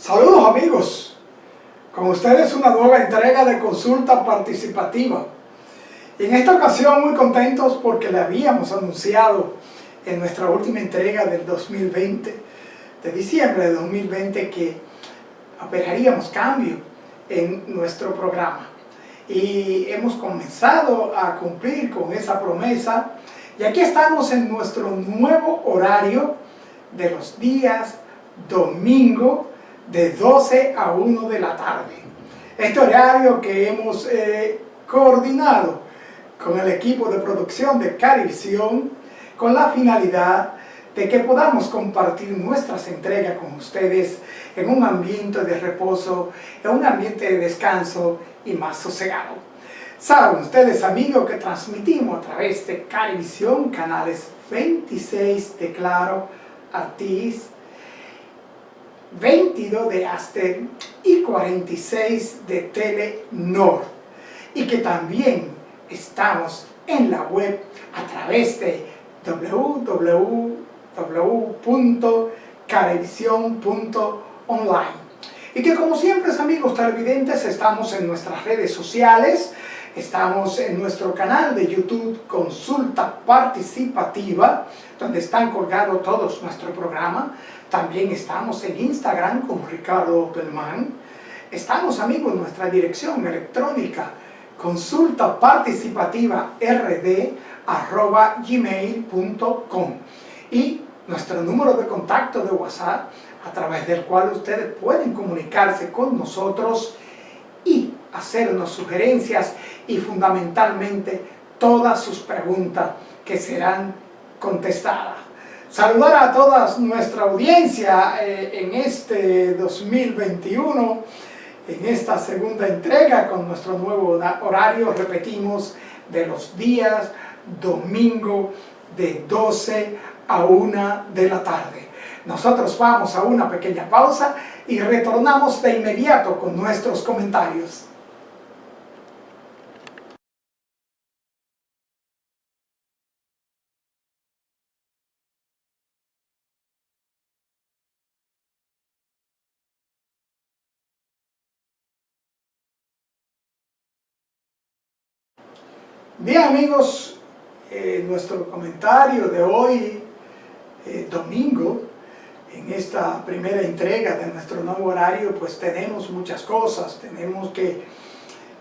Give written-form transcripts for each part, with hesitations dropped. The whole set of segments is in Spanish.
Saludos amigos, con ustedes una nueva entrega de consulta participativa. Y en esta ocasión muy contentos porque le habíamos anunciado en nuestra última entrega del 2020, de diciembre de 2020, que operaríamos cambio en nuestro programa. Y hemos comenzado a cumplir con esa promesa y aquí estamos en nuestro nuevo horario de los días domingo de 12 a 1 de la tarde. Este horario que hemos coordinado con el equipo de producción de Carivisión con la finalidad de que podamos compartir nuestras entregas con ustedes en un ambiente de reposo, en un ambiente de descanso y más sosegado. Saben ustedes, amigos, que transmitimos a través de Carivisión, canales 26 de Claro, Artis, 22 de Aster y 46 de Telenor, y que también estamos en la web a través de www.carevision.online, y que, como siempre, amigos televidentes, estamos en nuestras redes sociales. Estamos en nuestro canal de YouTube Consulta Participativa, donde están colgados todos nuestros programas. También estamos en Instagram con Ricardo Opelman. Estamos, amigos, en nuestra dirección electrónica consultaparticipativa@gmail.com, y nuestro número de contacto de WhatsApp, a través del cual ustedes pueden comunicarse con nosotros y hacernos sugerencias y fundamentalmente todas sus preguntas que serán contestadas. Saludar a toda nuestra audiencia en este 2021, en esta segunda entrega con nuestro nuevo horario, repetimos, de los días domingo de 12 a 1 de la tarde. Nosotros vamos a una pequeña pausa y retornamos de inmediato con nuestros comentarios. Bien, amigos, nuestro comentario de hoy, domingo, en esta primera entrega de nuestro nuevo horario, pues tenemos muchas cosas. Tenemos que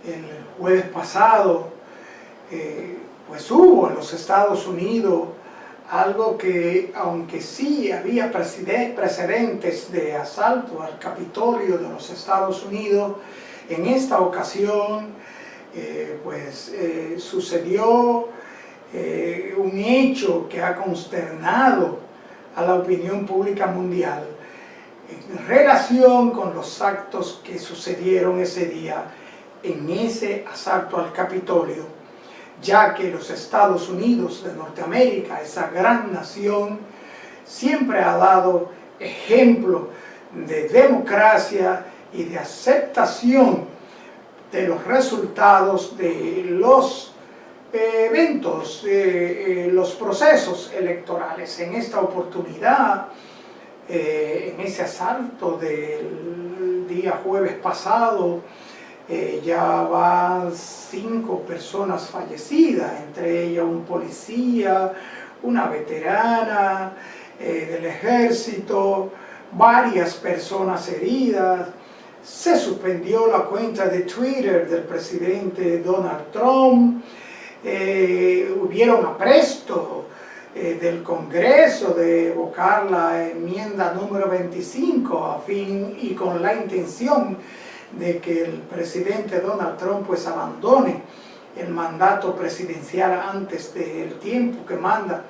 el jueves pasado, pues hubo en los Estados Unidos algo que, aunque sí había precedentes de asalto al Capitolio de los Estados Unidos, en esta ocasión sucedió un hecho que ha consternado a la opinión pública mundial en relación con los actos que sucedieron ese día en ese asalto al Capitolio, ya que los Estados Unidos de Norteamérica, esa gran nación, siempre ha dado ejemplo de democracia y de aceptación de los resultados de los eventos, los procesos electorales. En esta oportunidad, en ese asalto del día jueves pasado, ya van 5 personas fallecidas, entre ellas un policía, una veterana del ejército, varias personas heridas. Se suspendió la cuenta de Twitter del presidente Donald Trump. Hubieron aprestos del Congreso de evocar la enmienda número 25 a fin y con la intención de que el presidente Donald Trump pues abandone el mandato presidencial antes del tiempo que manda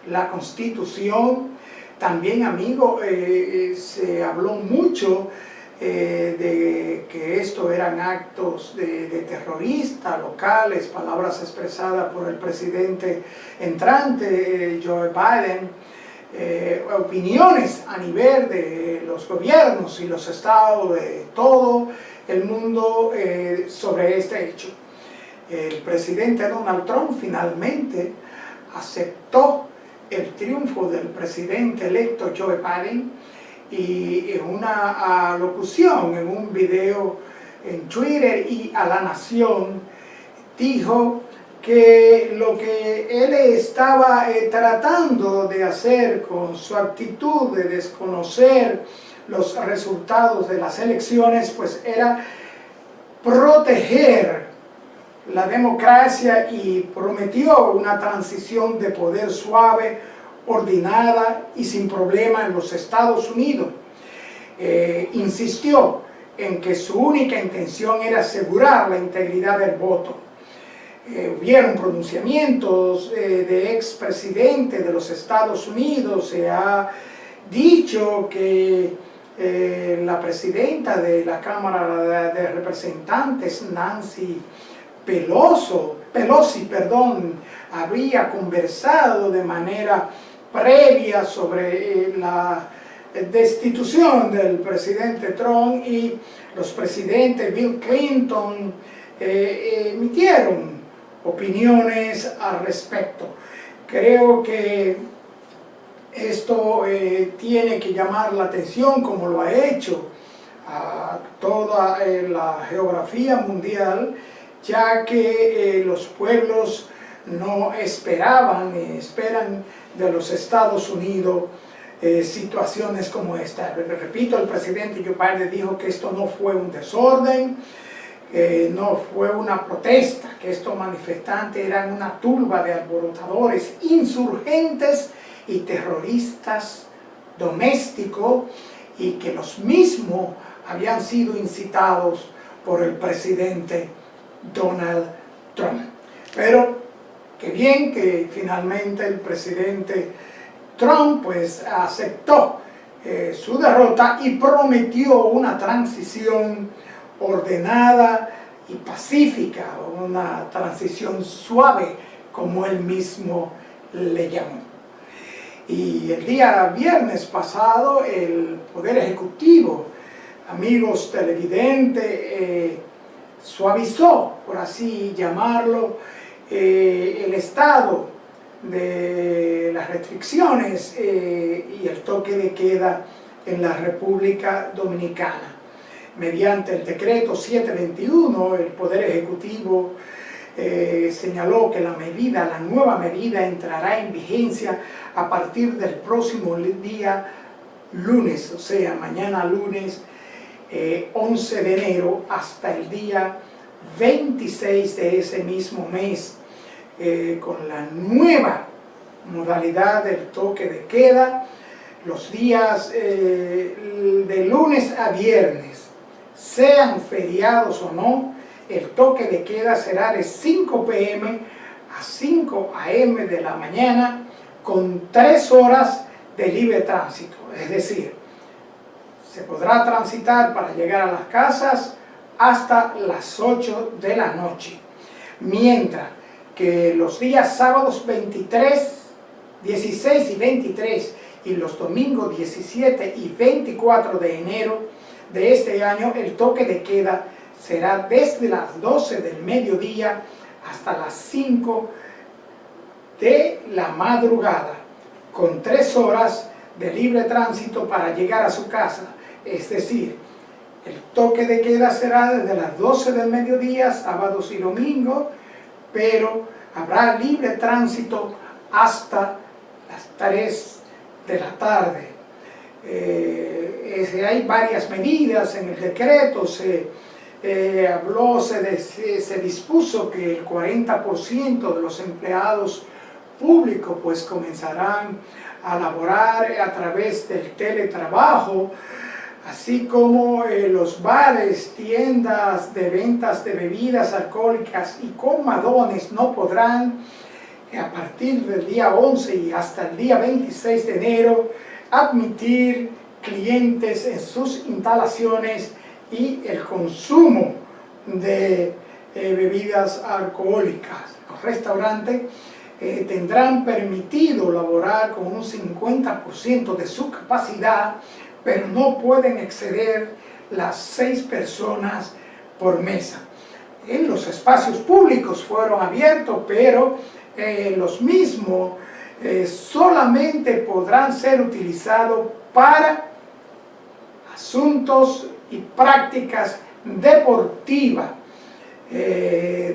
la Constitución. También, amigo, se habló mucho de que esto eran actos de terroristas locales, palabras expresadas por el presidente entrante Joe Biden, opiniones a nivel de los gobiernos y los estados de todo el mundo sobre este hecho. El presidente Donald Trump finalmente aceptó el triunfo del presidente electo Joe Biden y en una alocución, en un video en Twitter y a La Nación, dijo que lo que él estaba tratando de hacer con su actitud de desconocer los resultados de las elecciones, pues era proteger la democracia, y prometió una transición de poder suave, ordenada y sin problema en los Estados Unidos. Insistió en que su única intención era asegurar la integridad del voto. Hubieron pronunciamientos de expresidentes de los Estados Unidos. Se ha dicho que la presidenta de la Cámara de Representantes, Nancy Pelosi, habría conversado de manera previa sobre la destitución del presidente Trump, y los presidentes Bill Clinton emitieron opiniones al respecto. Creo que esto tiene que llamar la atención, como lo ha hecho a toda la geografía mundial, ya que los pueblos no esperaban ni esperan de los Estados Unidos situaciones como esta. Repito, el presidente Joe Biden dijo que esto no fue un desorden, no fue una protesta, que estos manifestantes eran una turba de alborotadores, insurgentes y terroristas domésticos, y que los mismos habían sido incitados por el presidente Donald Trump. Pero qué bien que finalmente el presidente Trump pues aceptó su derrota y prometió una transición ordenada y pacífica, una transición suave, como él mismo le llamó. Y el día viernes pasado el Poder Ejecutivo, amigos televidentes, suavizó, por así llamarlo, el estado de las restricciones y el toque de queda en la República Dominicana. Mediante el decreto 721, el Poder Ejecutivo señaló que la nueva medida entrará en vigencia a partir del próximo día lunes, o sea, mañana lunes 11 de enero hasta el día 26 de ese mismo mes, con la nueva modalidad del toque de queda. Los días de lunes a viernes, sean feriados o no, el toque de queda será de 5 p.m. a 5 a.m. de la mañana, con 3 horas de libre tránsito. Es decir, se podrá transitar para llegar a las casas hasta las 8 de la noche. Mientras que los días sábados 23, 16 y 23 y los domingos 17 y 24 de enero de este año, el toque de queda será desde las 12 del mediodía hasta las 5 de la madrugada, con 3 horas de libre tránsito para llegar a su casa. Es decir, el toque de queda será desde las 12 del mediodía, sábados y domingos, pero habrá libre tránsito hasta las 3 de la tarde. Hay varias medidas en el decreto. Se dispuso que el 40% de los empleados públicos pues comenzarán a laborar a través del teletrabajo, así como los bares, tiendas de ventas de bebidas alcohólicas y colmadones no podrán, a partir del día 11 y hasta el día 26 de enero, admitir clientes en sus instalaciones y el consumo de bebidas alcohólicas. Los restaurantes tendrán permitido laborar con un 50% de su capacidad, pero no pueden exceder las 6 personas por mesa. Los espacios públicos fueron abiertos, pero los mismos solamente podrán ser utilizados para asuntos y prácticas deportivas.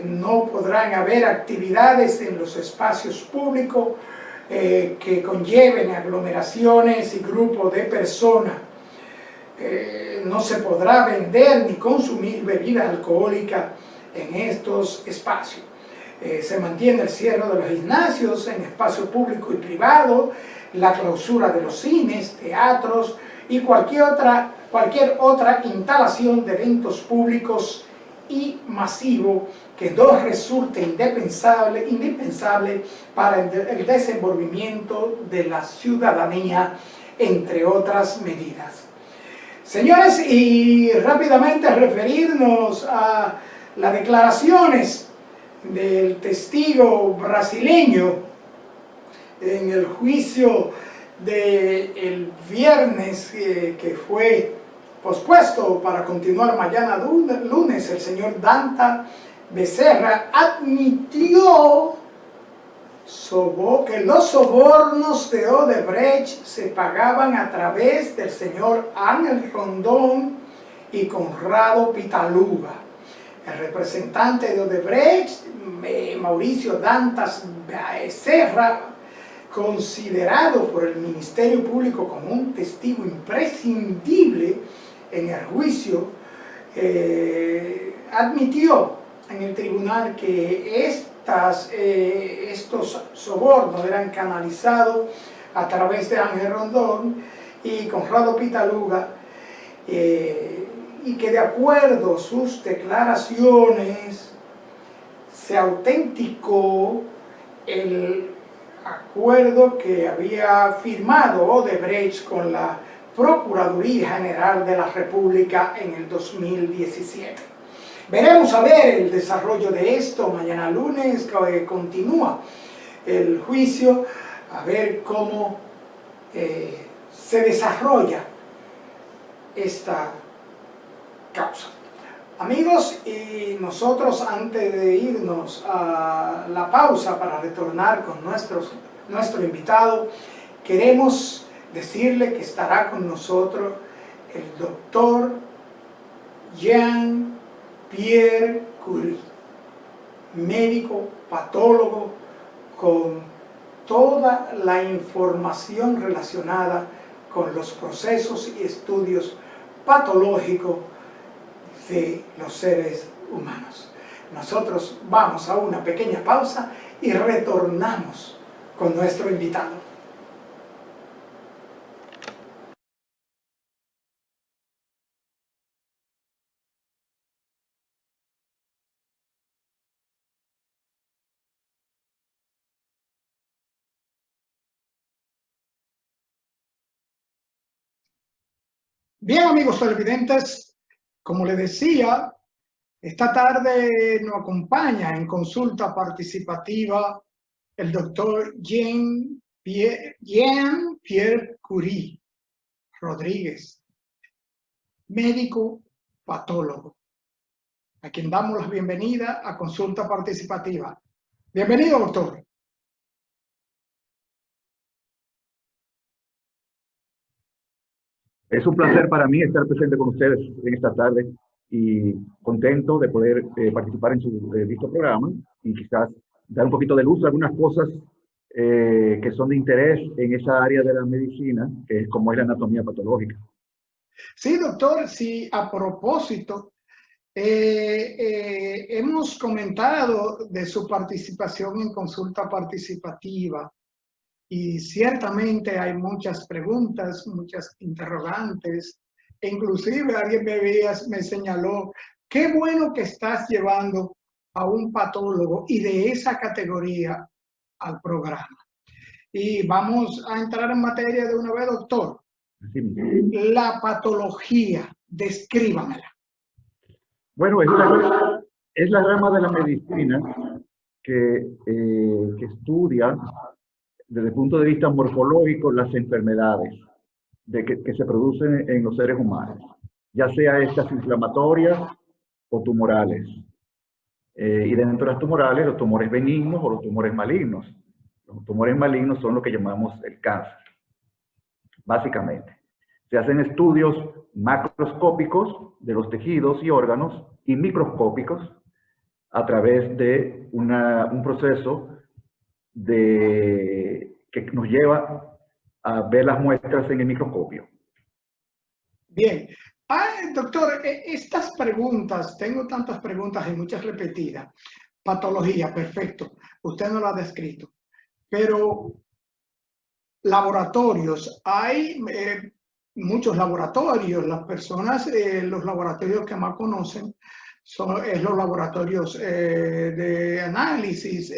No podrán haber actividades en los espacios públicos que conlleven aglomeraciones y grupos de personas. No se podrá vender ni consumir bebidas alcohólicas en estos espacios. Se mantiene el cierre de los gimnasios en espacios públicos y privados, la clausura de los cines, teatros y cualquier otra instalación de eventos públicos y masivos que no resulte indispensable para el desenvolvimiento de la ciudadanía, entre otras medidas. Señores, y rápidamente referirnos a las declaraciones del testigo brasileño en el juicio del viernes que fue pospuesto para continuar mañana lunes. El señor Dantas Becerra admitió que los sobornos de Odebrecht se pagaban a través del señor Ángel Rondón y Conrado Pitaluga. El representante de Odebrecht, Mauricio Dantas Becerra, considerado por el Ministerio Público como un testigo imprescindible en el juicio, admitió en el tribunal que estos sobornos eran canalizados a través de Ángel Rondón y Conrado Pitaluga, y que de acuerdo a sus declaraciones se autenticó el acuerdo que había firmado Odebrecht con la Procuraduría General de la República en el 2017. Veremos a ver el desarrollo de esto mañana lunes, que continúa el juicio, a ver cómo se desarrolla esta causa. Amigos, y nosotros antes de irnos a la pausa para retornar con nuestro invitado, queremos decirle que estará con nosotros el doctor Jean-Pierre Curie, médico patólogo con toda la información relacionada con los procesos y estudios patológicos de los seres humanos. Nosotros vamos a una pequeña pausa y retornamos con nuestro invitado. Bien, amigos televidentes, como les decía, esta tarde nos acompaña en consulta participativa el doctor Jean-Pierre Curie Rodríguez, médico patólogo, a quien damos la bienvenida a consulta participativa. Bienvenido, doctor. Es un placer para mí estar presente con ustedes en esta tarde y contento de poder participar en su visto programa y quizás dar un poquito de luz a algunas cosas que son de interés en esa área de la medicina, que es como es la anatomía patológica. Sí, doctor, sí, a propósito, hemos comentado de su participación en consulta participativa y ciertamente hay muchas preguntas, muchas interrogantes, e inclusive alguien me señaló, qué bueno que estás llevando a un patólogo y de esa categoría al programa. Y vamos a entrar en materia de una vez, doctor. Sí. La patología, descríbamela. Bueno, es la rama de la medicina que estudia desde el punto de vista morfológico las enfermedades que se producen en los seres humanos, ya sea estas inflamatorias o tumorales. Y dentro de las tumorales, los tumores benignos o los tumores malignos. Los tumores malignos son lo que llamamos el cáncer, básicamente. Se hacen estudios macroscópicos de los tejidos y órganos y microscópicos a través de un proceso que nos lleva a ver las muestras en el microscopio. Bien. Doctor, estas preguntas, tengo tantas preguntas y muchas repetidas. Patología, perfecto. Usted no lo ha descrito. Pero laboratorios, hay muchos laboratorios. Las personas, los laboratorios que más conocen son los laboratorios de análisis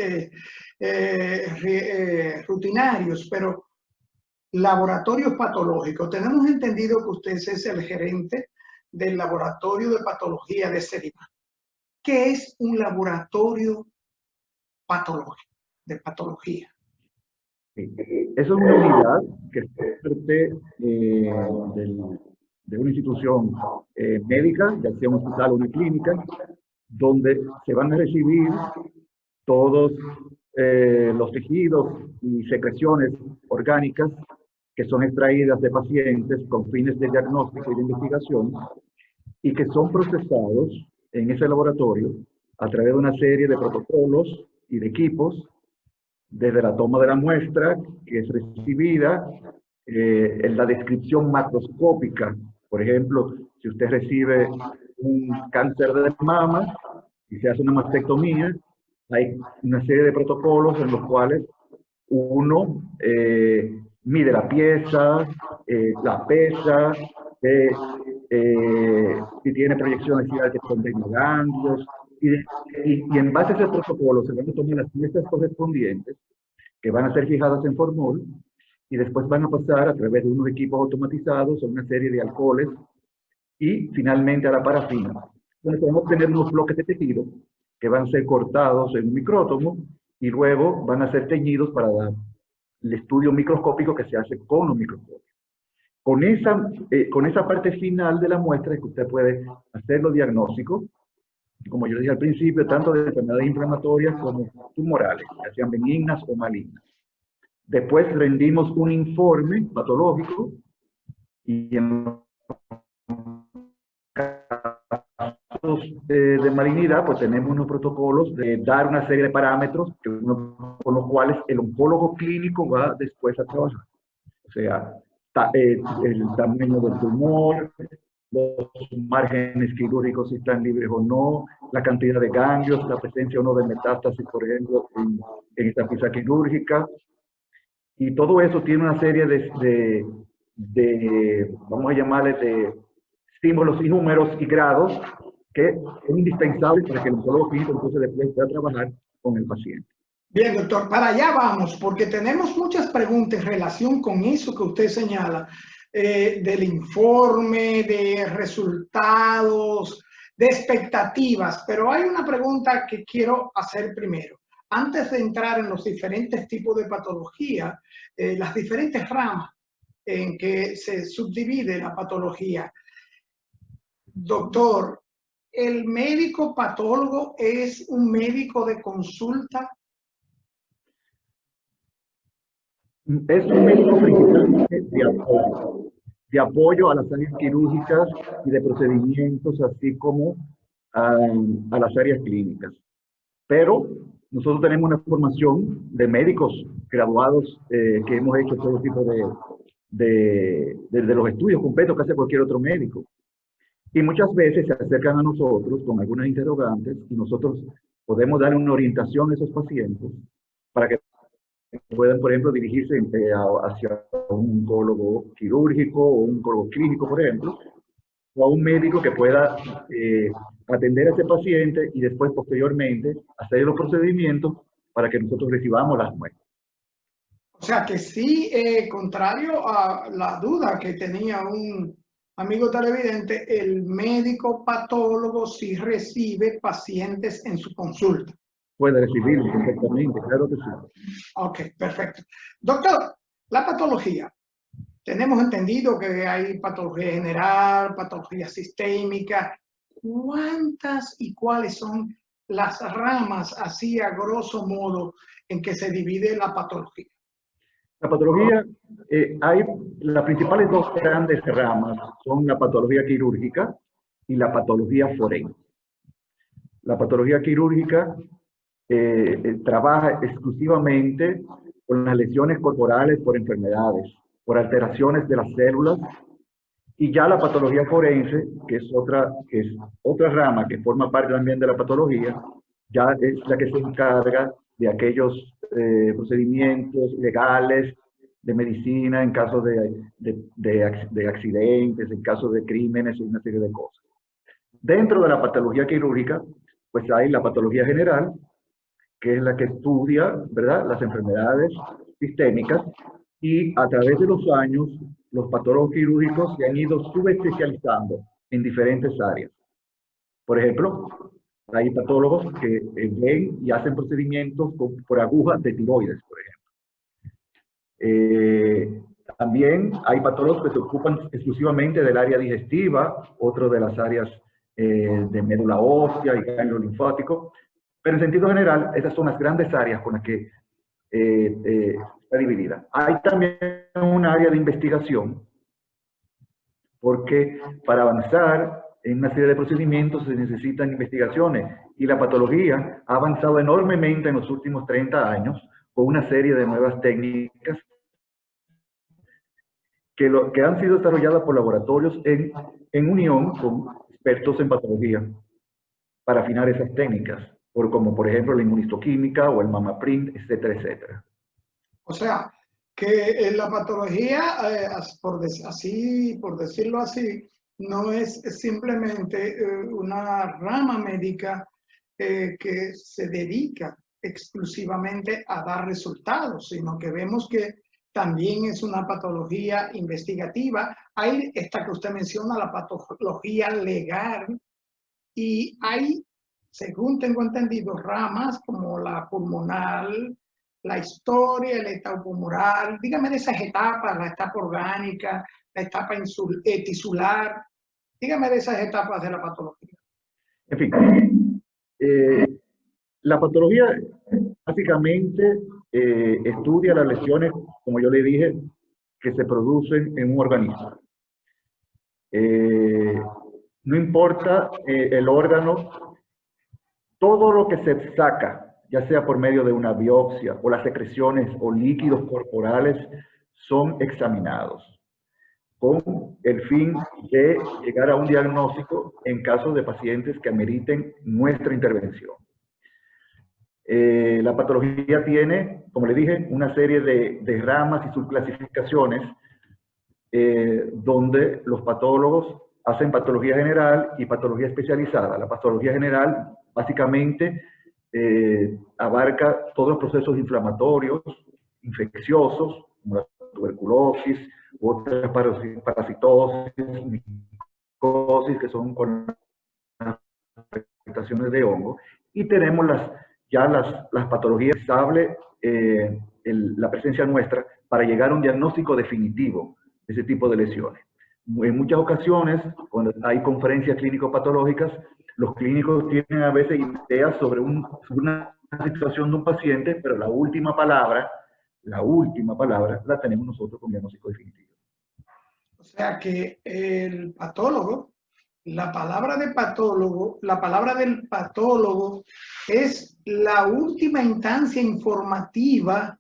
rutinarios, pero laboratorios patológicos. Tenemos entendido que usted es el gerente del laboratorio de patología de Sedima. ¿Qué es un laboratorio patológico, de patología? Sí. Es una unidad que es parte de una institución médica, ya sea un hospital o una clínica, donde se van a recibir todos los tejidos y secreciones orgánicas que son extraídas de pacientes con fines de diagnóstico y de investigación y que son procesados en ese laboratorio a través de una serie de protocolos y de equipos, desde la toma de la muestra que es recibida, en la descripción macroscópica. Por ejemplo, si usted recibe un cáncer de mama y se hace una mastectomía, hay una serie de protocolos en los cuales uno mide la pieza, la pesa, si tiene proyecciones que contengan ganglios, y en base a ese protocolo se van a tomar las muestras correspondientes que van a ser fijadas en formol y después van a pasar a través de unos equipos automatizados a una serie de alcoholes y finalmente a la parafina, donde podemos tener unos bloques de tejido que van a ser cortados en un micrótomo y luego van a ser teñidos para dar el estudio microscópico que se hace con un microscopio. Con esa parte final de la muestra es que usted puede hacer los diagnósticos, como yo dije al principio, tanto de enfermedades inflamatorias como tumorales, ya sean benignas o malignas. Después rendimos un informe patológico y en casos de malignidad, pues tenemos unos protocolos de dar una serie de parámetros con los cuales el oncólogo clínico va después a trabajar. O sea, el tamaño del tumor, los márgenes quirúrgicos si están libres o no, la cantidad de ganglios, la presencia o no de metástasis, por ejemplo, en esta pieza quirúrgica. Y todo eso tiene una serie vamos a llamarle, de símbolos y números y grados que son indispensables para que el oncólogo clínico entonces después pueda trabajar con el paciente. Bien, doctor, para allá vamos, porque tenemos muchas preguntas en relación con eso que usted señala, del informe, de resultados, de expectativas, pero hay una pregunta que quiero hacer primero. Antes de entrar en los diferentes tipos de patología, las diferentes ramas en que se subdivide la patología. Doctor, ¿el médico patólogo es un médico de consulta? Es un médico principalmente de apoyo a las áreas quirúrgicas y de procedimientos, así como a las áreas clínicas. Pero nosotros tenemos una formación de médicos graduados que hemos hecho todo tipo de los estudios completos que hace cualquier otro médico. Y muchas veces se acercan a nosotros con algunas interrogantes y nosotros podemos dar una orientación a esos pacientes para que puedan, por ejemplo, dirigirse hacia un oncólogo quirúrgico o un oncólogo clínico, por ejemplo, o a un médico que pueda atender a ese paciente y después, posteriormente, hacer los procedimientos para que nosotros recibamos las muestras. O sea que sí, contrario a la duda que tenía un amigo televidente, el médico patólogo sí recibe pacientes en su consulta. Puede recibirlo perfectamente, claro que sí. Ok, perfecto. Doctor, la patología. Tenemos entendido que hay patología general, patología sistémica. ¿Cuántas y cuáles son las ramas, así a grosso modo, en que se divide la patología? La patología, hay las principales dos grandes ramas, son la patología quirúrgica y la patología forense. La patología quirúrgica trabaja exclusivamente con las lesiones corporales por enfermedades, por alteraciones de las células, y ya la patología forense, que es otra rama que forma parte también de la patología, ya es la que se encarga de aquellos procedimientos legales de medicina en caso de accidentes, en caso de crímenes y una serie de cosas. Dentro de la patología quirúrgica, pues hay la patología general, que es la que estudia, ¿verdad?, las enfermedades sistémicas, y a través de los años, los patólogos quirúrgicos se han ido subespecializando en diferentes áreas. Por ejemplo, hay patólogos que ven y hacen procedimientos por agujas de tiroides, por ejemplo. También hay patólogos que se ocupan exclusivamente del área digestiva, otro de las áreas de médula ósea y ganglio linfático. Pero en sentido general, esas son las grandes áreas con las que está dividida. Hay también un área de investigación, porque para avanzar en una serie de procedimientos se necesitan investigaciones, y la patología ha avanzado enormemente en los últimos 30 años con una serie de nuevas técnicas que han sido desarrolladas por laboratorios en unión con expertos en patología para afinar esas técnicas, como por ejemplo la inmunistoquímica o el MAMAPRINT, etcétera, etcétera. O sea, que la patología, por decirlo así, no es simplemente una rama médica que se dedica exclusivamente a dar resultados, sino que vemos que también es una patología investigativa. Hay esta que usted menciona, la patología legal, y hay, según tengo entendido, ramas como la pulmonar, la historia, la etapa pulmonar. Dígame de esas etapas, la etapa orgánica, la etapa tisular. Dígame de esas etapas de la patología. En fin, la patología básicamente estudia las lesiones, como yo le dije, que se producen en un organismo. No importa el órgano, todo lo que se saca, ya sea por medio de una biopsia o las secreciones o líquidos corporales, son examinados con el fin de llegar a un diagnóstico en caso de pacientes que ameriten nuestra intervención. La patología tiene, como le dije, una serie de ramas y subclasificaciones donde los patólogos hacen patología general y patología especializada. La patología general básicamente abarca todos los procesos inflamatorios, infecciosos, como la tuberculosis, otras parasitosis, micosis, que son con afectaciones de hongo. Y tenemos las patologías estables, la presencia nuestra, para llegar a un diagnóstico definitivo de ese tipo de lesiones. En muchas ocasiones, cuando hay conferencias clínico-patológicas, los clínicos tienen a veces ideas sobre una situación de un paciente, pero la última palabra la tenemos nosotros con diagnóstico definitivo. O sea que el patólogo, la palabra del patólogo es la última instancia informativa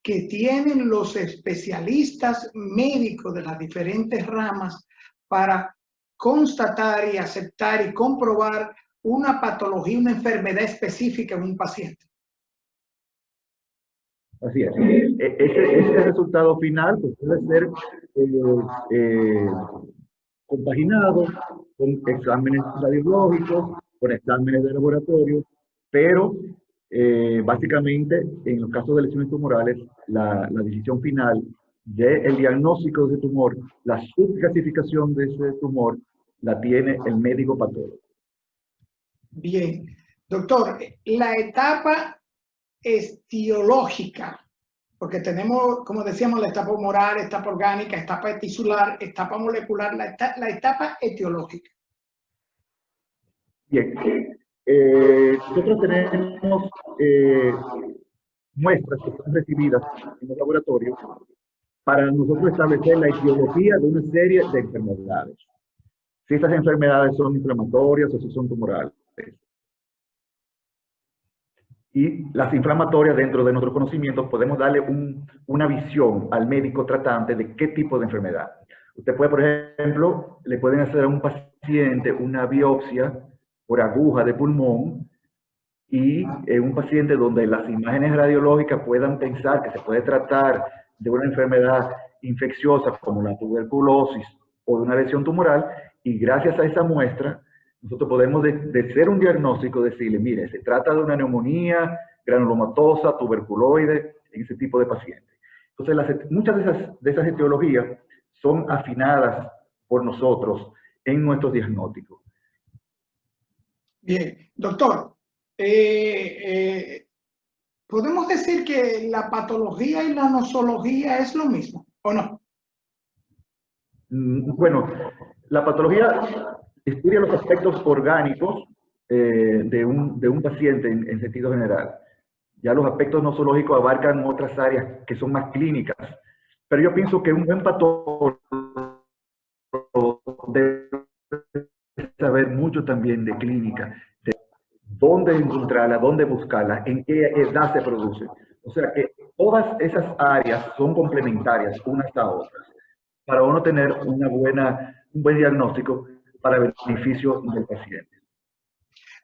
que tienen los especialistas médicos de las diferentes ramas para constatar y aceptar y comprobar una patología, una enfermedad específica en un paciente. Así es. Ese resultado final pues, puede ser compaginado con exámenes radiológicos, con exámenes de laboratorio, pero básicamente en los casos de lesiones tumorales, la decisión final del diagnóstico de ese tumor, la subclasificación de ese tumor, la tiene el médico patólogo. Bien. Doctor, la etapa etiológica, porque tenemos, como decíamos, la etapa humoral, etapa orgánica, etapa tisular, etapa molecular, la etapa etiológica. Bien, nosotros tenemos muestras que son recibidas en el laboratorio para nosotros establecer la etiología de una serie de enfermedades. Si estas enfermedades son inflamatorias o si son tumorales. Y las inflamatorias, dentro de nuestros conocimientos, podemos darle una visión al médico tratante de qué tipo de enfermedad. Usted puede, por ejemplo, le pueden hacer a un paciente una biopsia por aguja de pulmón y un paciente donde las imágenes radiológicas puedan pensar que se puede tratar de una enfermedad infecciosa como la tuberculosis o de una lesión tumoral, y gracias a esa muestra nosotros podemos de ser un diagnóstico decirle, mire, se trata de una neumonía granulomatosa, tuberculoide, en ese tipo de pacientes. Entonces, muchas de esas etiologías son afinadas por nosotros en nuestros diagnósticos. Bien, doctor, ¿podemos decir que la patología y la nosología es lo mismo, o no? Bueno, la patología estudia los aspectos orgánicos de un paciente en sentido general. Ya los aspectos nosológicos abarcan otras áreas que son más clínicas. Pero yo pienso que un buen patólogo debe saber mucho también de clínica, de dónde encontrarla, dónde buscarla, en qué edad se produce. O sea que todas esas áreas son complementarias unas a otras para uno tener un buen diagnóstico para beneficio del paciente.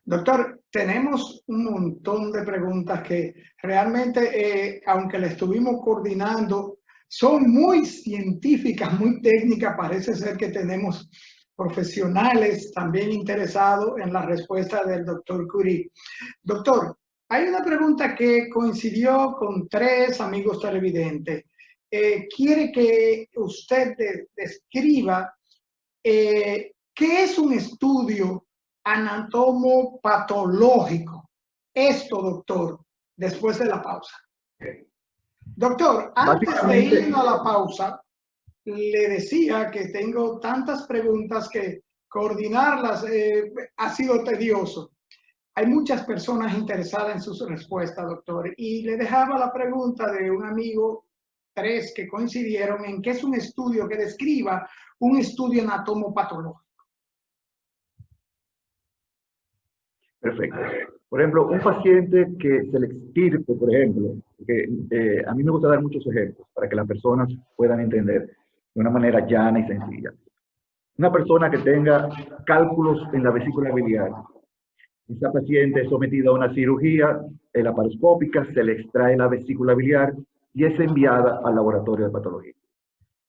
Doctor, tenemos un montón de preguntas que realmente, aunque le estuvimos coordinando, son muy científicas, muy técnicas. Parece ser que tenemos profesionales también interesados en la respuesta del doctor Curie. Doctor, hay una pregunta que coincidió con 3 amigos televidentes. Quiere que usted describa qué es un estudio anatomopatológico. Esto, doctor, después de la pausa. Doctor, antes de irnos a la pausa, le decía que tengo tantas preguntas que coordinarlas ha sido tedioso. Hay muchas personas interesadas en sus respuestas, doctor, y le dejaba la pregunta de un amigo, 3 que coincidieron en que es un estudio que describa un estudio anatomopatológico. Perfecto. Por ejemplo, un paciente que se le extirpe, por ejemplo, que a mí me gusta dar muchos ejemplos para que las personas puedan entender de una manera llana y sencilla. Una persona que tenga cálculos en la vesícula biliar, esa paciente es sometida a una cirugía laparoscópica, se le extrae la vesícula biliar y es enviada al laboratorio de patología.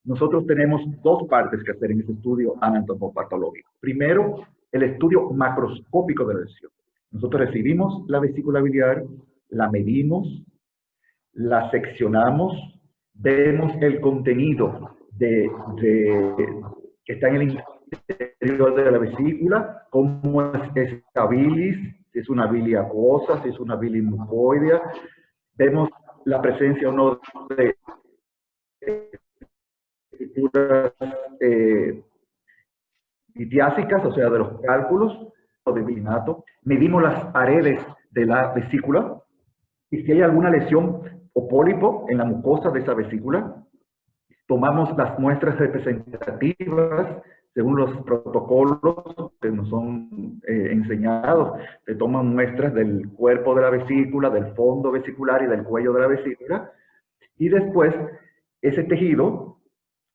Nosotros tenemos 2 partes que hacer en ese estudio anatomopatológico. Primero, el estudio macroscópico de la lesión. Nosotros recibimos la vesícula biliar, la medimos, la seccionamos, vemos el contenido que está en el interior de la vesícula, cómo es esta bilis, si es una bilis acuosa, si es una bilis mucoidea. Vemos la presencia o no de estructuras litiásicas, o sea, de los cálculos o de bilinato. Medimos las paredes de la vesícula y si hay alguna lesión o pólipo en la mucosa de esa vesícula, tomamos las muestras representativas según los protocolos que nos son enseñados. Se toman muestras del cuerpo de la vesícula, del fondo vesicular y del cuello de la vesícula, y después ese tejido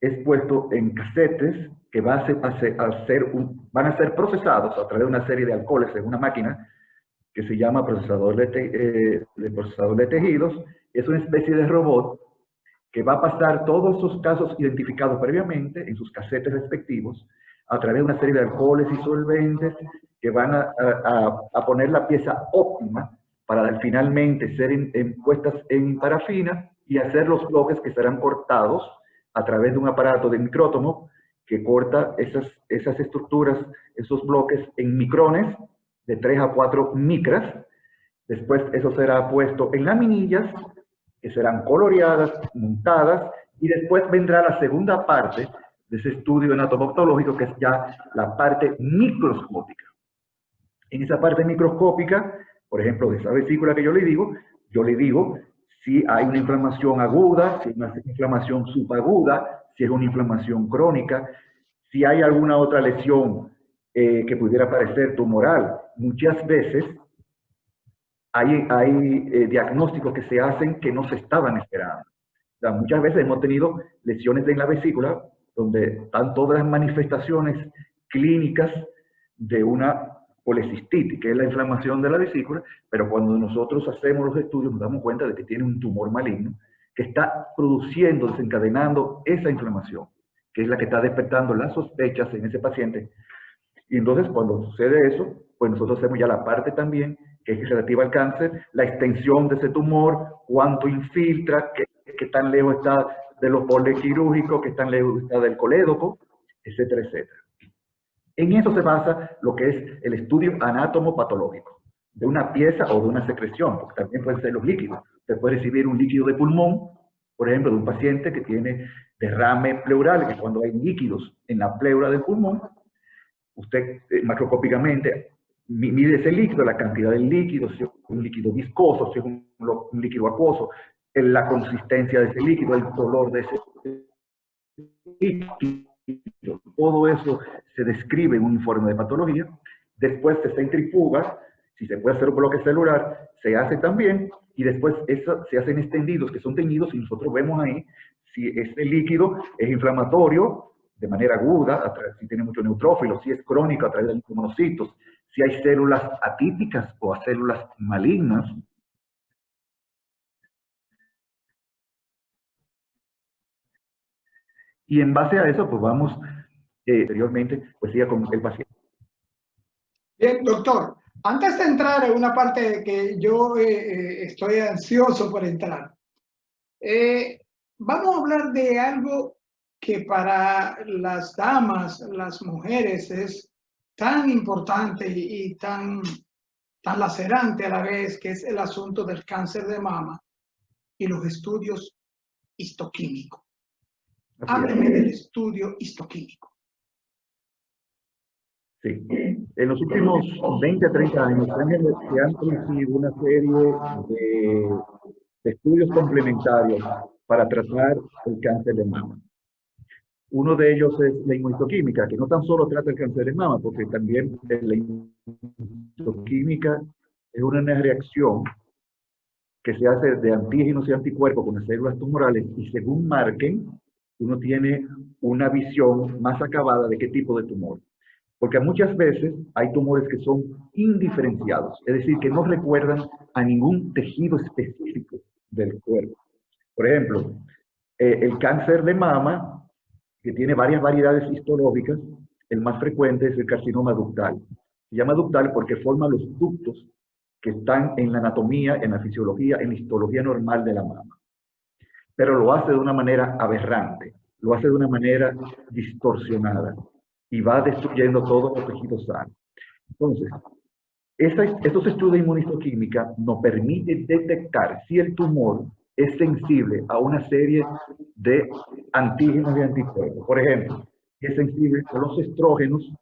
es puesto en casetes que van a ser procesados a través de una serie de alcoholes en una máquina que se llama procesador de tejidos. Es una especie de robot que va a pasar todos esos casos identificados previamente en sus casetes respectivos a través de una serie de alcoholes y solventes que van a poner la pieza óptima para finalmente ser puestas en parafina y hacer los bloques que serán cortados a través de un aparato de micrótomo que corta esas estructuras, esos bloques en micrones de 3 a 4 micras. Después eso será puesto en laminillas que serán coloreadas, montadas, y después vendrá la segunda parte de ese estudio anatomopatológico, que es ya la parte microscópica. En esa parte microscópica, por ejemplo, de esa vesícula que yo le digo, si hay una inflamación aguda, si hay una inflamación subaguda, si es una inflamación crónica, si hay alguna otra lesión que pudiera parecer tumoral. Muchas veces hay diagnósticos que se hacen que no se estaban esperando. O sea, muchas veces hemos tenido lesiones en la vesícula donde están todas las manifestaciones clínicas de una policistitis, que es la inflamación de la vesícula, pero cuando nosotros hacemos los estudios nos damos cuenta de que tiene un tumor maligno que está produciendo, desencadenando esa inflamación, que es la que está despertando las sospechas en ese paciente. Y entonces cuando sucede eso, pues nosotros hacemos ya la parte también que es relativa al cáncer, la extensión de ese tumor, cuánto infiltra, qué tan lejos está de los bordes quirúrgicos, qué tan lejos está del colédoco, etcétera, etcétera. En eso se basa lo que es el estudio anatomopatológico de una pieza o de una secreción, porque también pueden ser los líquidos. Usted puede recibir un líquido de pulmón, por ejemplo, de un paciente que tiene derrame pleural, que cuando hay líquidos en la pleura del pulmón, usted macroscópicamente mide ese líquido, la cantidad del líquido, si es un líquido viscoso, si es un líquido acuoso, la consistencia de ese líquido, el color de ese líquido. Todo eso se describe en un informe de patología. Después se centrifuga, si se puede hacer un bloque celular, se hace también, y después se hacen extendidos, que son teñidos, y nosotros vemos ahí si ese líquido es inflamatorio, de manera aguda, si tiene mucho neutrófilo, si es crónico a través de linfomonocitos, si hay células atípicas o células malignas. Y en base a eso, pues vamos anteriormente, pues siga con el paciente. Bien, doctor, antes de entrar en una parte que yo estoy ansioso por entrar, vamos a hablar de algo que para las damas, las mujeres, es tan importante y tan lacerante a la vez, que es el asunto del cáncer de mama y los estudios histoquímicos. Hábleme del estudio histoquímico. Sí. En los últimos 20 a 30 años se han producido una serie de estudios complementarios para tratar el cáncer de mama. Uno de ellos es la inmunohistoquímica, que no tan solo trata el cáncer de mama, porque también la inmunohistoquímica es una reacción que se hace de antígenos y anticuerpos con las células tumorales, y según marquen, uno tiene una visión más acabada de qué tipo de tumor. Porque muchas veces hay tumores que son indiferenciados, es decir, que no recuerdan a ningún tejido específico del cuerpo. Por ejemplo, el cáncer de mama, que tiene varias variedades histológicas, el más frecuente es el carcinoma ductal. Se llama ductal porque forma los ductos que están en la anatomía, en la fisiología, en la histología normal de la mama. Pero lo hace de una manera aberrante, lo hace de una manera distorsionada y va destruyendo todos los tejidos sanos. Entonces, estos estudios de inmunohistoquímica nos permiten detectar si el tumor es sensible a una serie de antígenos y anticuerpos. Por ejemplo, si es sensible a los estrógenos,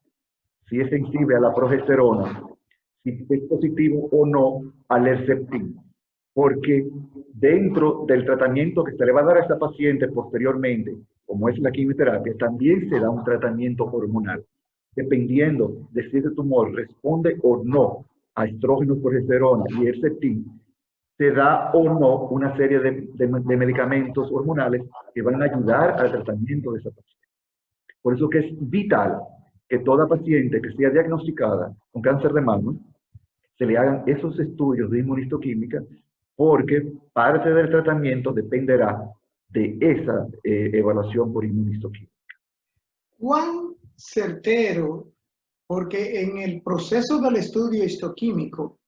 si es sensible a la progesterona, si es positivo o no al Herceptin. Porque dentro del tratamiento que se le va a dar a esta paciente posteriormente, como es la quimioterapia, también se da un tratamiento hormonal, dependiendo de si ese tumor responde o no a estrógenos, progesterona y Herceptin, se da o no una serie de medicamentos hormonales que van a ayudar al tratamiento de esa paciente. Por eso que es vital que toda paciente que sea diagnosticada con cáncer de mama, se le hagan esos estudios de inmunohistoquímica, porque parte del tratamiento dependerá de esa evaluación por inmunohistoquímica. ¿Cuán certero? Porque en el proceso del estudio histoquímico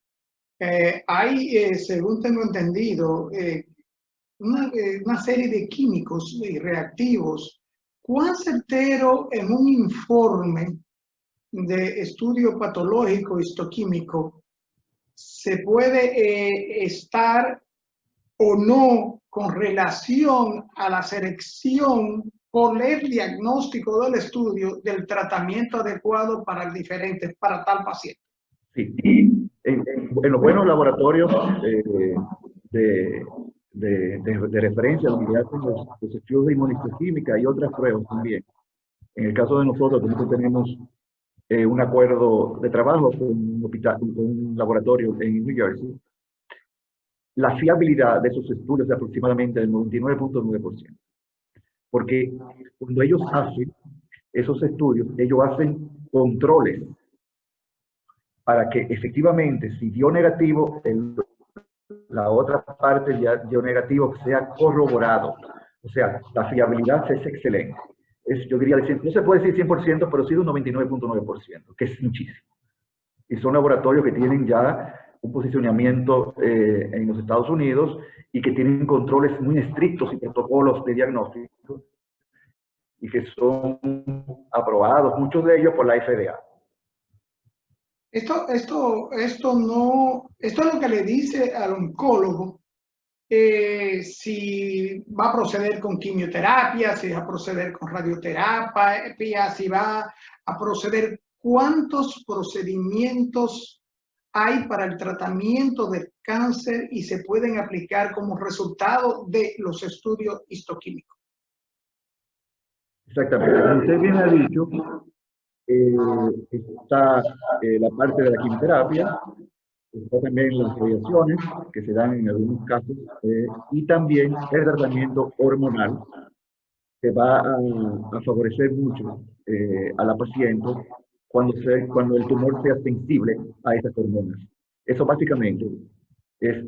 hay, según tengo entendido, una serie de químicos y reactivos. ¿Cuán certero en un informe de estudio patológico histoquímico se puede estar o no con relación a la selección por el diagnóstico del estudio del tratamiento adecuado para tal paciente? Sí. En los buenos laboratorios de de referencia donde hacen los estudios de inmunohistoquímica y otras pruebas también. En el caso de nosotros tenemos un acuerdo de trabajo con un laboratorio en New Jersey. La fiabilidad de esos estudios es aproximadamente del 99.9%. Porque cuando ellos hacen esos estudios, ellos hacen controles para que efectivamente, si dio negativo, la otra parte ya dio negativo, sea corroborado. O sea, la fiabilidad es excelente. Yo diría, no se puede decir 100%, pero sí de un 99.9%, que es muchísimo. Y son laboratorios que tienen ya un posicionamiento en los Estados Unidos y que tienen controles muy estrictos y protocolos de diagnóstico y que son aprobados, muchos de ellos por la FDA. Esto es lo que le dice al oncólogo si va a proceder con quimioterapia, si va a proceder con radioterapia, si va a proceder, cuántos procedimientos hay para el tratamiento del cáncer y se pueden aplicar como resultado de los estudios histoquímicos. Exactamente, como usted bien ha dicho, está la parte de la quimioterapia, está también las radiaciones que se dan en algunos casos y también el tratamiento hormonal que va a favorecer mucho a la paciente cuando el tumor sea sensible a esas hormonas. Eso básicamente es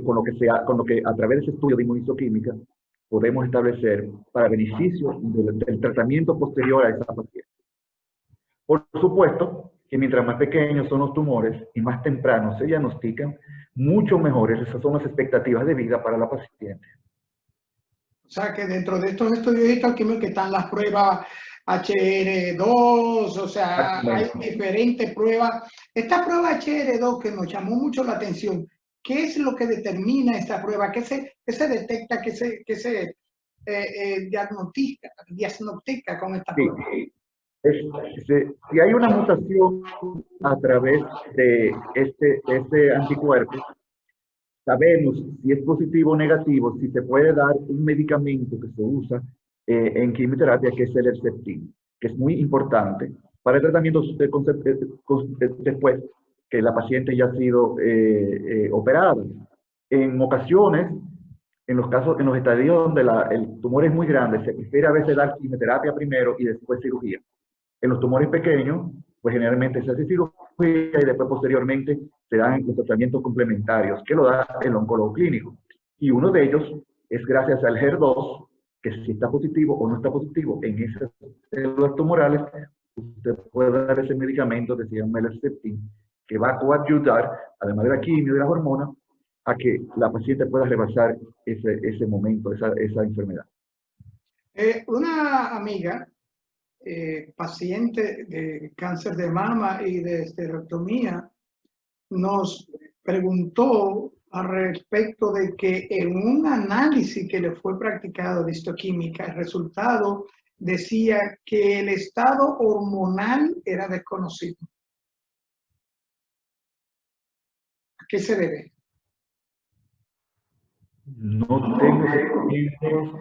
con lo que a través de ese estudio de inmunohistoquímica podemos establecer para beneficio del tratamiento posterior a esa paciente. Por supuesto que mientras más pequeños son los tumores y más temprano se diagnostican, mucho mejores esas son las expectativas de vida para la paciente. O sea que dentro de estos estudios histoquímicos que están las pruebas HR2, o sea, hay diferentes pruebas. Esta prueba HR2 que nos llamó mucho la atención, ¿qué es lo que determina esta prueba? ¿Qué se detecta, qué se diagnostica con esta prueba? Si hay una mutación a través de este anticuerpo, sabemos si es positivo o negativo, si se puede dar un medicamento que se usa en quimioterapia, que es el Herceptin, que es muy importante para el tratamiento después que la paciente ya ha sido operada. En ocasiones, en los estadios donde el tumor es muy grande, se prefiere a veces dar quimioterapia primero y después cirugía. En los tumores pequeños, pues generalmente se hace cirugía y después posteriormente se dan los tratamientos complementarios que lo da el oncólogo clínico. Y uno de ellos es gracias al HER2, que si está positivo o no está positivo en esas células tumorales, usted puede dar ese medicamento que se llama el Herceptin, que va a coayudar, además de la quimio y de las hormonas, a que la paciente pueda rebasar ese momento, esa enfermedad. Una amiga, paciente de cáncer de mama y de esterectomía, nos preguntó al respecto de que en un análisis que le fue practicado de histoquímica, el resultado decía que el estado hormonal era desconocido. ¿A qué se debe? No tengo conocimientos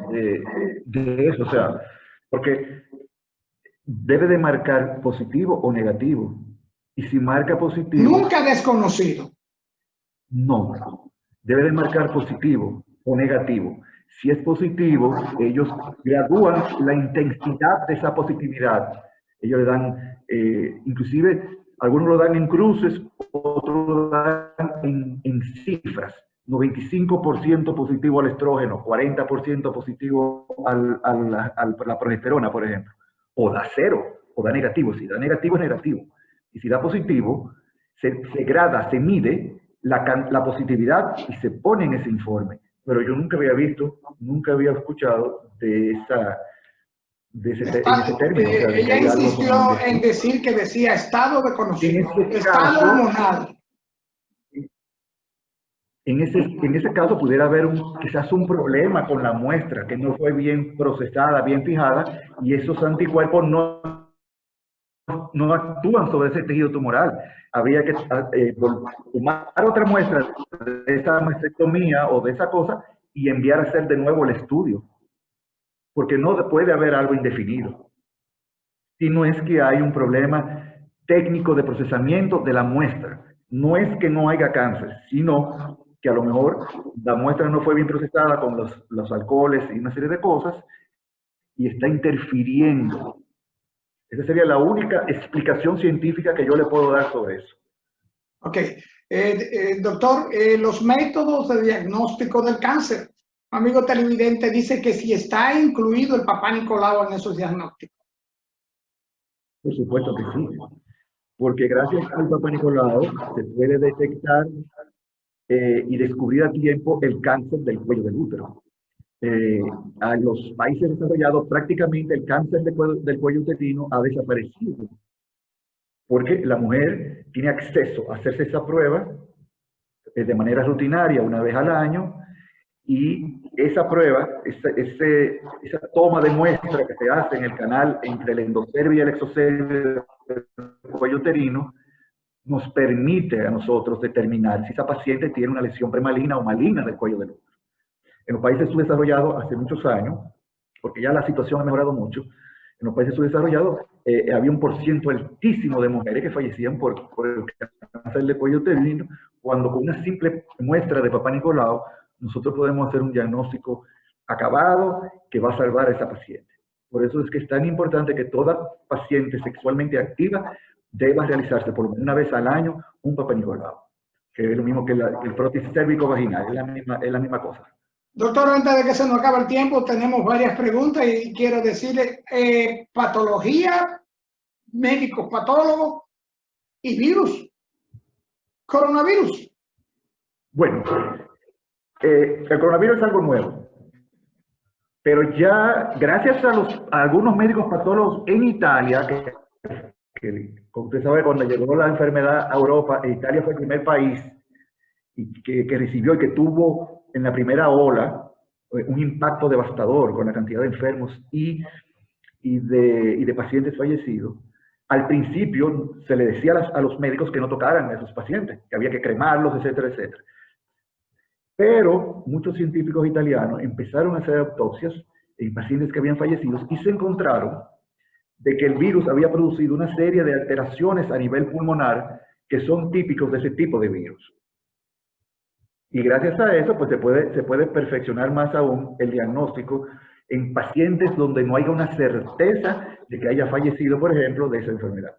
de eso, o sea, porque debe de marcar positivo o negativo. Y si marca positivo... Nunca desconocido. No, debe de marcar positivo o negativo. Si es positivo, ellos gradúan la intensidad de esa positividad. Ellos le dan, inclusive, algunos lo dan en cruces, otros lo dan en cifras. 95% positivo al estrógeno, 40% positivo a la progesterona, por ejemplo. O da 0, o da negativo. Si da negativo, es negativo. Y si da positivo, se grada, se mide la positividad y se pone en ese informe. Pero yo nunca había visto, nunca había escuchado de ese término. O sea, ella insistió en decir que decía estado de conocimiento, estado hormonal. En ese caso pudiera haber quizás un problema con la muestra, que no fue bien procesada, bien fijada, y esos anticuerpos no actúan sobre ese tejido tumoral. Habría que tomar otra muestra de esa mastectomía o de esa cosa y enviar a hacer de nuevo el estudio, porque no puede haber algo indefinido. Si no es que hay un problema técnico de procesamiento de la muestra, no es que no haya cáncer, sino que a lo mejor la muestra no fue bien procesada con los alcoholes y una serie de cosas y está interfiriendo. Esa sería la única explicación científica que yo le puedo dar sobre eso. Ok. Doctor, los métodos de diagnóstico del cáncer. Amigo televidente dice que si está incluido el Papá Nicolau en esos diagnósticos. Por supuesto que sí, porque gracias al Papá Nicolau se puede detectar y descubrir a tiempo el cáncer del cuello del útero. A los países desarrollados prácticamente el cáncer del cuello uterino ha desaparecido, porque la mujer tiene acceso a hacerse esa prueba de manera rutinaria una vez al año, y esa prueba, esa toma de muestra que se hace en el canal entre el endocervio y el exocervio del cuello uterino, nos permite a nosotros determinar si esa paciente tiene una lesión premaligna o maligna del cuello del útero. En los países subdesarrollados hace muchos años, porque ya la situación ha mejorado mucho, en los países subdesarrollados había un porciento altísimo de mujeres que fallecían por el cáncer del cuello uterino, cuando con una simple muestra de Papá Nicolau nosotros podemos hacer un diagnóstico acabado que va a salvar a esa paciente. Por eso es que es tan importante que toda paciente sexualmente activa deba realizarse por lo menos una vez al año un Papá Nicolau, que es lo mismo que el prótesis cérvico-vaginal, es la misma cosa. Doctor, antes de que se nos acabe el tiempo, tenemos varias preguntas y quiero decirle, patología, médicos, patólogos y virus, coronavirus. Bueno, el coronavirus es algo nuevo, pero ya gracias a algunos médicos patólogos en Italia, como usted sabe, cuando llegó la enfermedad a Europa, Italia fue el primer país que recibió y que tuvo en la primera ola un impacto devastador con la cantidad de enfermos y de pacientes fallecidos. Al principio se le decía a los médicos que no tocaran a esos pacientes, que había que cremarlos, etcétera, etcétera. Pero muchos científicos italianos empezaron a hacer autopsias en pacientes que habían fallecido y se encontraron de que el virus había producido una serie de alteraciones a nivel pulmonar que son típicos de ese tipo de virus. Y gracias a eso, pues se puede perfeccionar más aún el diagnóstico en pacientes donde no haya una certeza de que haya fallecido, por ejemplo, de esa enfermedad.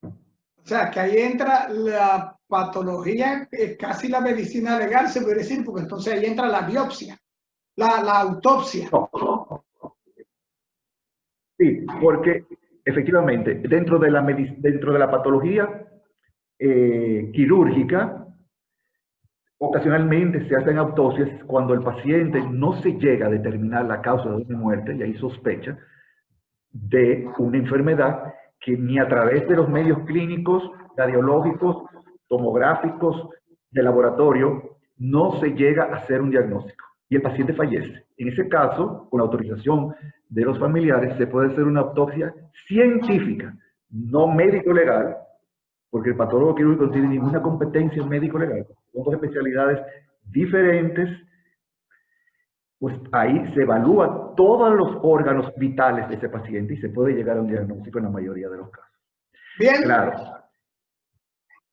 O sea, que ahí entra la patología, casi la medicina legal, se puede decir, porque entonces ahí entra la biopsia, la autopsia. No. Sí, porque efectivamente, dentro de la patología quirúrgica, ocasionalmente se hacen autopsias cuando el paciente no se llega a determinar la causa de una muerte, y hay sospecha de una enfermedad que ni a través de los medios clínicos, radiológicos, tomográficos, de laboratorio, no se llega a hacer un diagnóstico y el paciente fallece. En ese caso, con la autorización de los familiares, se puede hacer una autopsia científica, no médico-legal, porque el patólogo quirúrgico no tiene ninguna competencia en médico-legal. Son dos especialidades diferentes. Pues ahí se evalúa todos los órganos vitales de ese paciente y se puede llegar a un diagnóstico en la mayoría de los casos. Bien. Claro.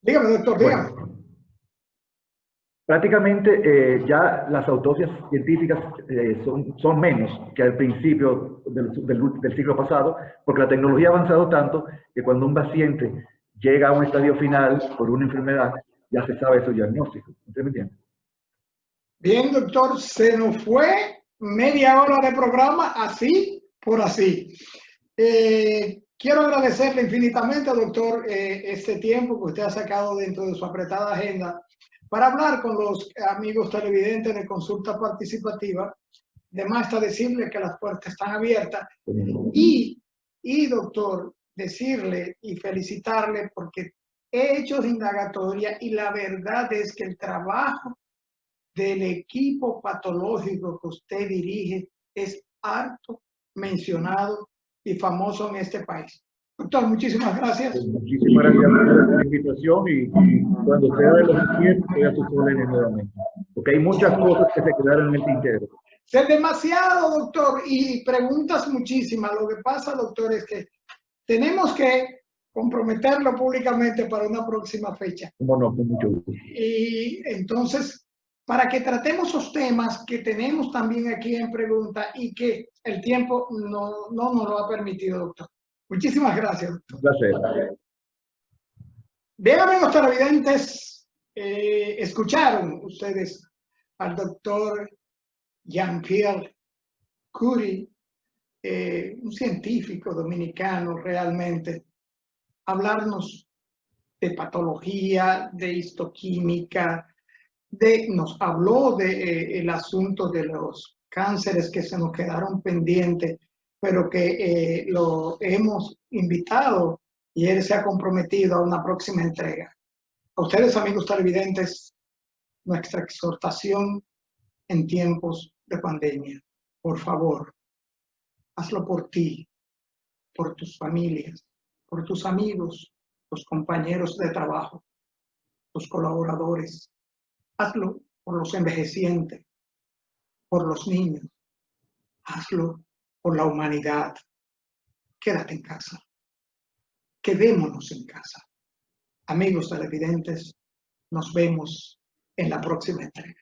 Dígame, doctor, dígame. Bueno, prácticamente ya las autopsias científicas son menos que al principio del siglo pasado, porque la tecnología ha avanzado tanto que cuando un paciente llega a un estadio final por una enfermedad, ya se sabe su diagnóstico. ¿Usted me entiende? Bien, doctor, se nos fue media hora de programa, así por así. Quiero agradecerle infinitamente, doctor, este tiempo que usted ha sacado dentro de su apretada agenda para hablar con los amigos televidentes de Consulta Participativa. Además, está decirle que las puertas están abiertas. Y doctor, decirle y felicitarle porque he hecho indagatoria y la verdad es que el trabajo del equipo patológico que usted dirige es harto mencionado y famoso en este país. Doctor, muchísimas gracias. Pues muchísimas gracias por la invitación y cuando sea de los tiempos, estoy a sus órdenes nuevamente. porque hay muchas cosas que se quedaron en el tintero. Es demasiado, doctor, y preguntas muchísimas. Lo que pasa, doctor, es que tenemos que comprometerlo públicamente para una próxima fecha. Bueno, con mucho gusto. Y entonces, para que tratemos esos temas que tenemos también aquí en pregunta y que el tiempo no nos lo ha permitido, doctor. Muchísimas gracias, doctor. Un placer. Bien, amigos televidentes, escucharon ustedes al doctor Jean-Pierre Curie, un científico dominicano realmente, hablarnos de patología, de histoquímica, nos habló de el asunto de los cánceres que se nos quedaron pendientes, pero que lo hemos invitado y él se ha comprometido a una próxima entrega. A ustedes, amigos televidentes, nuestra exhortación en tiempos de pandemia. Por favor, hazlo por ti, por tus familias, por tus amigos, los compañeros de trabajo, los colaboradores. Hazlo por los envejecientes, por los niños. Hazlo por la humanidad. Quédate en casa. Quedémonos en casa. Amigos televidentes, nos vemos en la próxima entrega.